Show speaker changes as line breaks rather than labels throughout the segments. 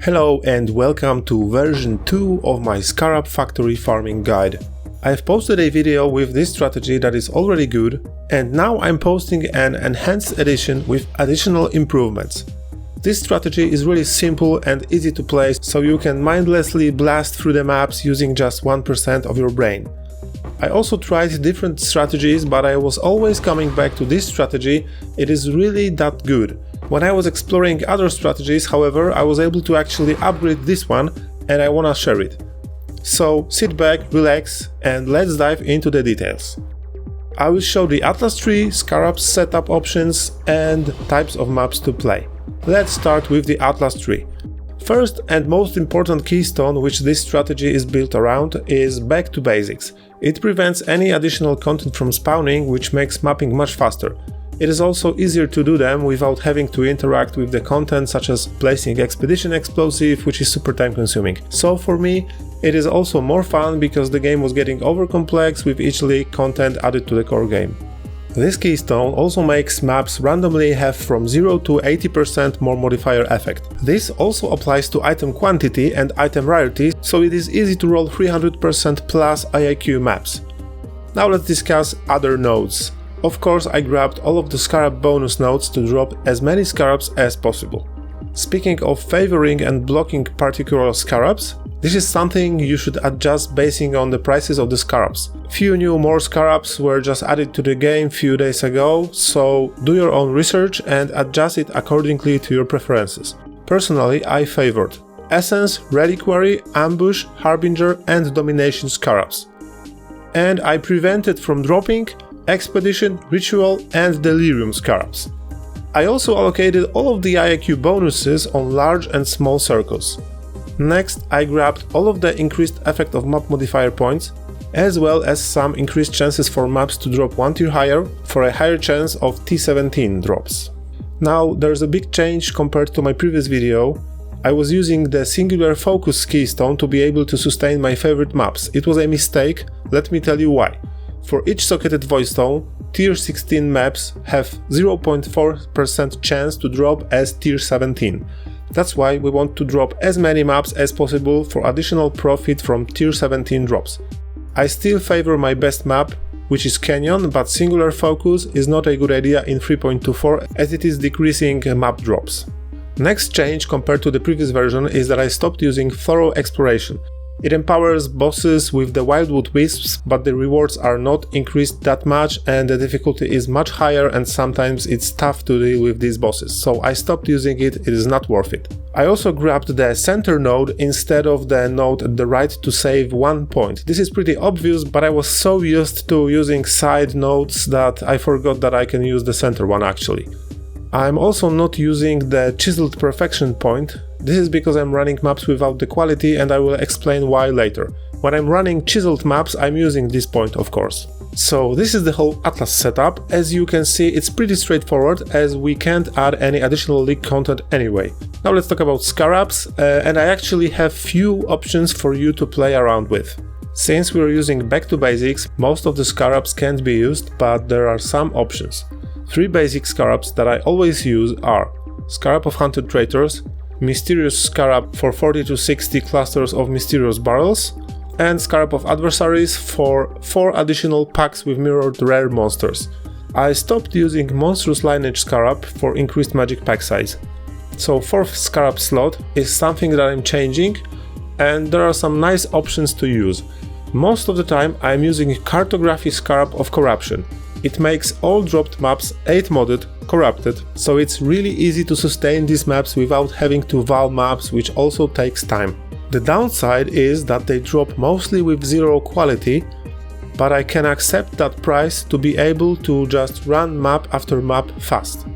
Hello and welcome to version 2 of my Scarab factory farming guide. I've posted a video with this strategy that is already good, and now I'm posting an enhanced edition with additional improvements. This strategy is really simple and easy to play, so you can mindlessly blast through the maps using just 1% of your brain. I also tried different strategies, but I was always coming back to this strategy. It is really that good. When I was exploring other strategies, however, I was able to actually upgrade this one and I wanna share it. So sit back, relax, and let's dive into the details. I will show the Atlas tree, Scarabs setup options, and types of maps to play. Let's start with the Atlas tree. First and most important keystone which this strategy is built around is back to basics. It prevents any additional content from spawning, which makes mapping much faster. It is also easier to do them without having to interact with the content, such as placing expedition explosive, which is super time consuming. So for me, it is also more fun because the game was getting over complex with each league content added to the core game. This keystone also makes maps randomly have from 0 to 80% more modifier effect. This also applies to item quantity and item rarity, so it is easy to roll 300% plus IIQ maps. Now let's discuss other nodes. Of course, I grabbed all of the Scarab bonus nodes to drop as many Scarabs as possible. Speaking of favoring and blocking particular Scarabs, this is something you should adjust basing on the prices of the Scarabs. Few more Scarabs were just added to the game few days ago, so do your own research and adjust it accordingly to your preferences. Personally, I favored Essence, Reliquary, Ambush, Harbinger and Domination Scarabs. And I prevented from dropping Expedition, Ritual and Delirium Scarabs. I also allocated all of the IIQ bonuses on large and small circles. Next, I grabbed all of the increased effect of map modifier points, as well as some increased chances for maps to drop one tier higher for a higher chance of T17 drops. Now, there's a big change compared to my previous video. I was using the singular focus keystone to be able to sustain my favorite maps. It was a mistake, let me tell you why. For each socketed voice tone, tier 16 maps have 0.4% chance to drop as tier 17. That's why we want to drop as many maps as possible for additional profit from tier 17 drops. I still favor my best map, which is Canyon, but singular focus is not a good idea in 3.24 as it is decreasing map drops. Next change compared to the previous version is that I stopped using thorough exploration. It empowers bosses with the Wildwood Wisps, but the rewards are not increased that much and the difficulty is much higher and sometimes it's tough to deal with these bosses, so I stopped using it, it is not worth it. I also grabbed the center node instead of the node at the right to save 1 point. This is pretty obvious, but I was so used to using side nodes that I forgot that I can use the center one actually. I'm also not using the chiseled perfection point. This is because I'm running maps without the quality and I will explain why later. When I'm running chiseled maps, I'm using this point, of course. So this is the whole Atlas setup. As you can see, it's pretty straightforward as we can't add any additional league content anyway. Now let's talk about Scarabs, and I actually have few options for you to play around with. Since we're using back to basics, most of the Scarabs can't be used, but there are some options. 3 basic Scarabs that I always use are Scarab of Hunted Traitors, Mysterious Scarab for 40 to 60 clusters of Mysterious Barrels, and Scarab of Adversaries for 4 additional packs with mirrored rare monsters. I stopped using Monstrous Lineage Scarab for increased magic pack size. So 4th Scarab slot is something that I'm changing, and there are some nice options to use. Most of the time I'm using Cartography Scarab of Corruption. It makes all dropped maps 8-modded, corrupted, so it's really easy to sustain these maps without having to val maps, which also takes time. The downside is that they drop mostly with 0 quality, but I can accept that price to be able to just run map after map fast.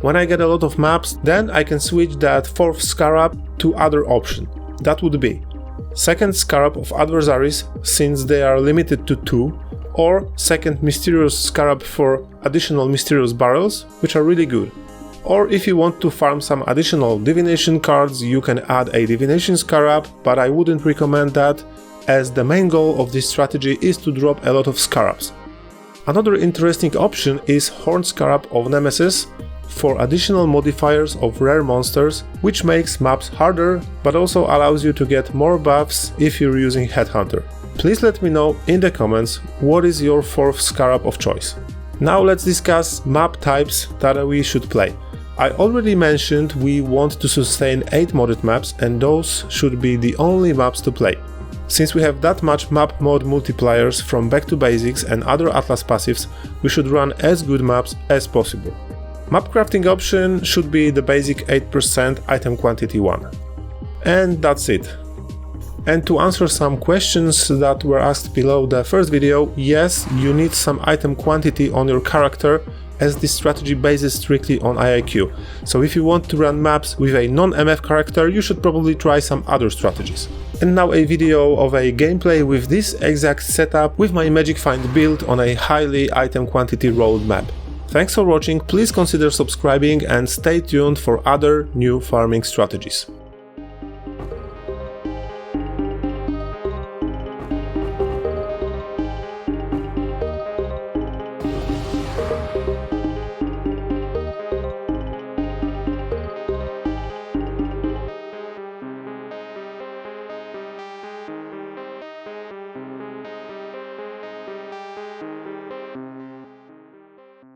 When I get a lot of maps, then I can switch that 4th Scarab to other option. That would be 2nd Scarab of Adversaries, since they are limited to 2, or 2nd Mysterious Scarab for additional Mysterious Barrels, which are really good. Or if you want to farm some additional Divination cards, you can add a Divination Scarab, but I wouldn't recommend that, as the main goal of this strategy is to drop a lot of Scarabs. Another interesting option is Horned Scarab of Nemesis, for additional modifiers of rare monsters, which makes maps harder, but also allows you to get more buffs if you're using Headhunter. Please let me know in the comments what is your 4th Scarab of choice. Now let's discuss map types that we should play. I already mentioned we want to sustain 8 modded maps, and those should be the only maps to play. Since we have that much map mod multipliers from Back to Basics and other Atlas passives, we should run as good maps as possible. Map crafting option should be the basic 8% item quantity one. And that's it. And to answer some questions that were asked below the first video, yes, you need some item quantity on your character, as this strategy bases strictly on IIQ. So if you want to run maps with a non-MF character, you should probably try some other strategies. And now a video of a gameplay with this exact setup with my Magic Find build on a highly item quantity rolled map. Thanks for watching, please consider subscribing and stay tuned for other new farming strategies.